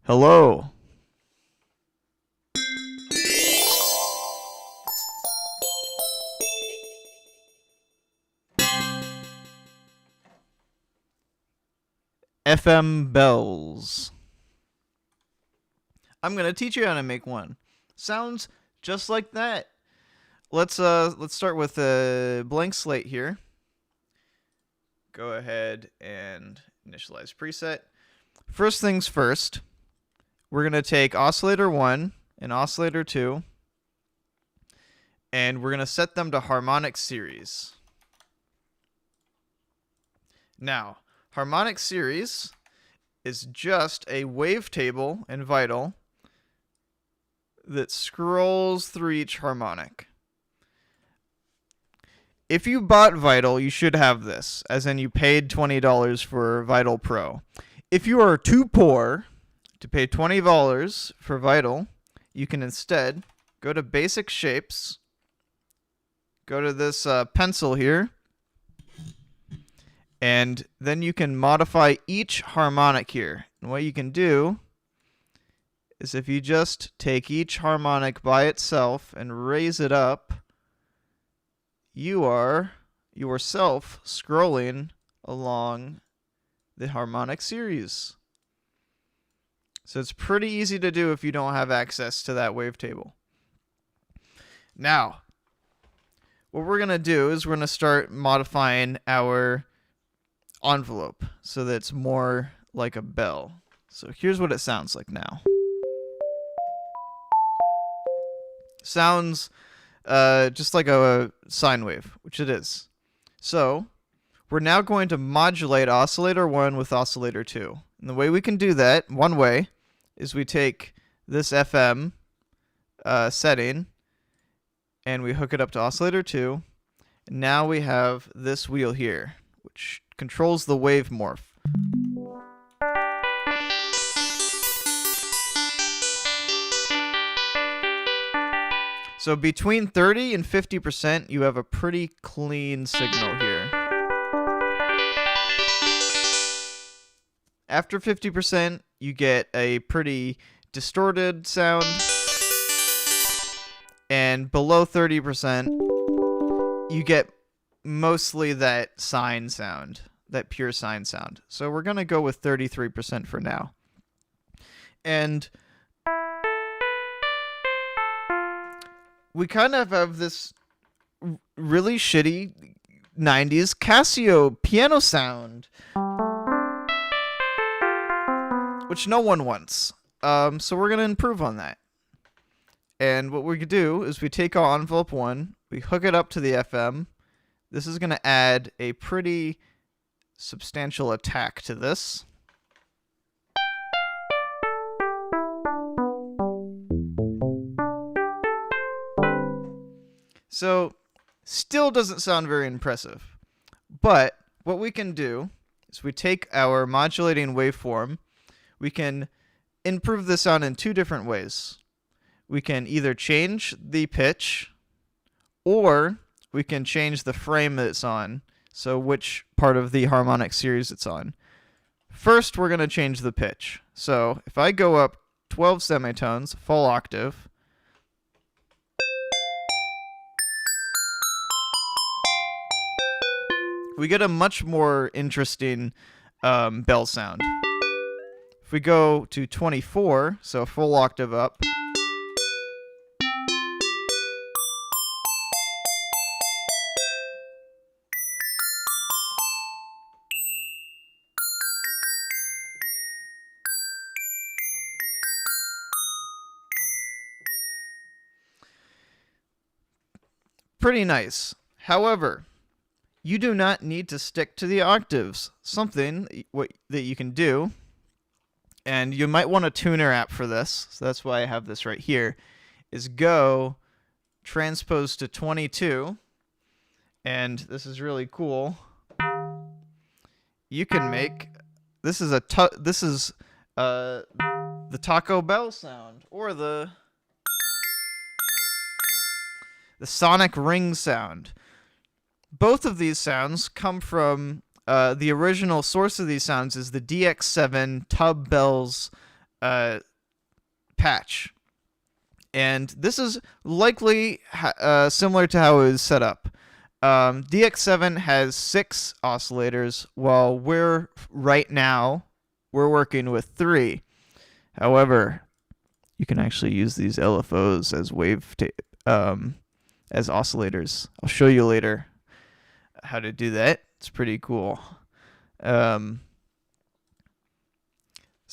Hello. FM bells. I'm going to teach you how to make one. Sounds just like that. Let's start with a blank slate here. Go ahead and initialize preset. First things first, we're going to take oscillator 1 and oscillator 2, and we're going to set them to harmonic series. Now, harmonic series is just a wavetable in Vital that scrolls through each harmonic. If you bought Vital, you should have this, as in you paid $20 for Vital Pro. If you are too poor to pay $20 for Vital, you can instead go to Basic Shapes, go to this pencil here, and then you can modify each harmonic here. And what you can do is if you just take each harmonic by itself and raise it up, you are yourself scrolling along the harmonic series. So it's pretty easy to do if you don't have access to that wavetable. Now, what we're going to do is we're going to start modifying our envelope so that it's more like a bell. So here's what it sounds like now. Sounds just like a sine wave, which it is. So we're now going to modulate oscillator 1 with oscillator 2. And the way we can do that, one way, is we take this FM setting and we hook it up to oscillator 2. And now we have this wheel here, which controls the wave morph. So between 30 and 50%, you have a pretty clean signal here. After 50%, you get a pretty distorted sound. And below 30%, you get mostly that sine sound, that pure sine sound. So we're going to go with 33% for now. And we kind of have this really shitty 90s Casio piano sound, which no one wants. So we're going to improve on that. And what we could do is we take our envelope 1, we hook it up to the FM. This is going to add a pretty substantial attack to this. So, still doesn't sound very impressive. But what we can do is we take our modulating waveform, we can improve the sound in two different ways. We can either change the pitch, or we can change the frame that it's on, so which part of the harmonic series it's on. First, we're going to change the pitch. So if I go up 12 semitones, full octave, we get a much more interesting bell sound. If we go to 24, so a full octave up, pretty nice. However, you do not need to stick to the octaves. Something that you can do, and you might want a tuner app for this, so that's why I have this right here, is go transpose to 22, and this is really cool. You can make, this is the Taco Bell sound, or the sonic ring sound. Both of these sounds come from the original source of these sounds is the DX7 Tub bells patch. And this is likely similar to how it was set up. DX7 has 6 oscillators, while right now we're working with 3. However, you can actually use these LFOs as as oscillators. I'll show you later how to do that. It's pretty cool. So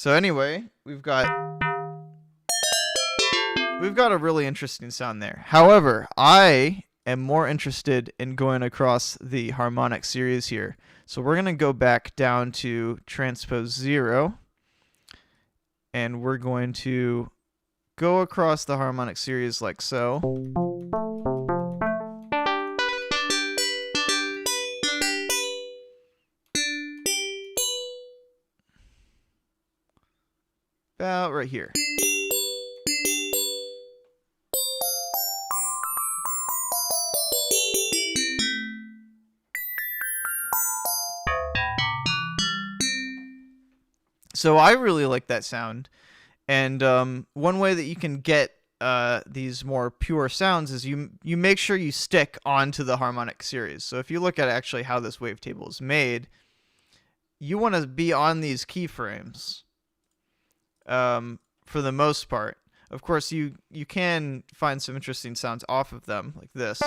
anyway, we've got a really interesting sound there. However, I am more interested in going across the harmonic series here. So we're going to go back down to transpose 0, and we're going to go across the harmonic series like so. About right here. So I really like that sound, and one way that you can get these more pure sounds is you make sure you stick onto the harmonic series. So if you look at actually how this wavetable is made, you want to be on these keyframes for the most part. Of course, you can find some interesting sounds off of them, like this.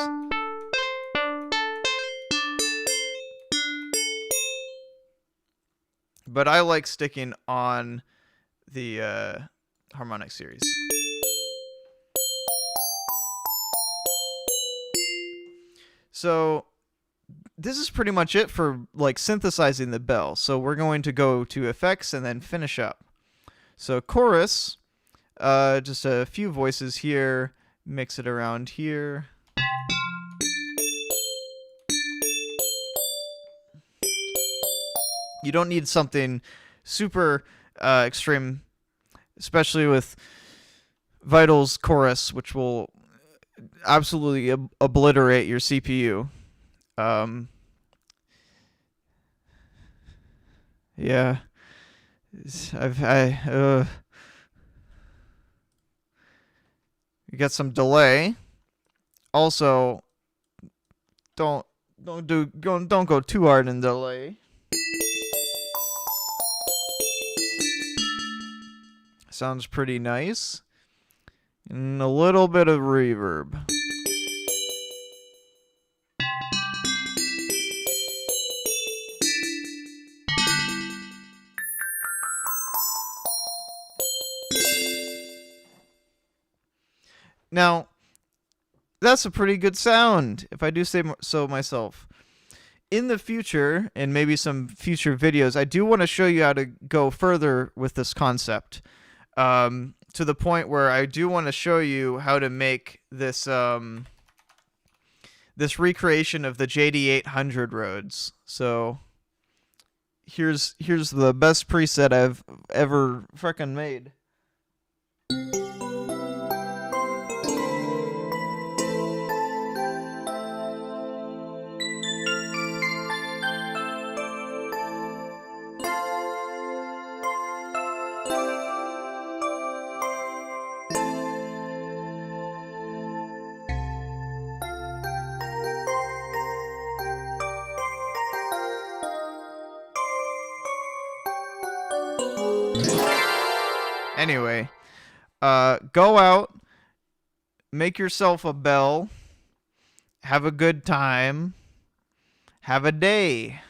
But I like sticking on the harmonic series. So this is pretty much it for like synthesizing the bell. So we're going to go to effects and then finish up. So chorus, just a few voices here, mix it around here. You don't need something super extreme, especially with Vital's chorus, which will absolutely obliterate your CPU. Yeah, you got some delay. Also, don't go too hard in delay. Sounds pretty nice. And a little bit of reverb. Now, that's a pretty good sound, if I do say so myself. In the future, and maybe some future videos, I do want to show you how to go further with this concept. To the point where I do want to show you how to make this this recreation of the JD800 Rhodes. So here's the best preset I've ever frickin' made. Anyway, go out, make yourself a bell, have a good time, have a day.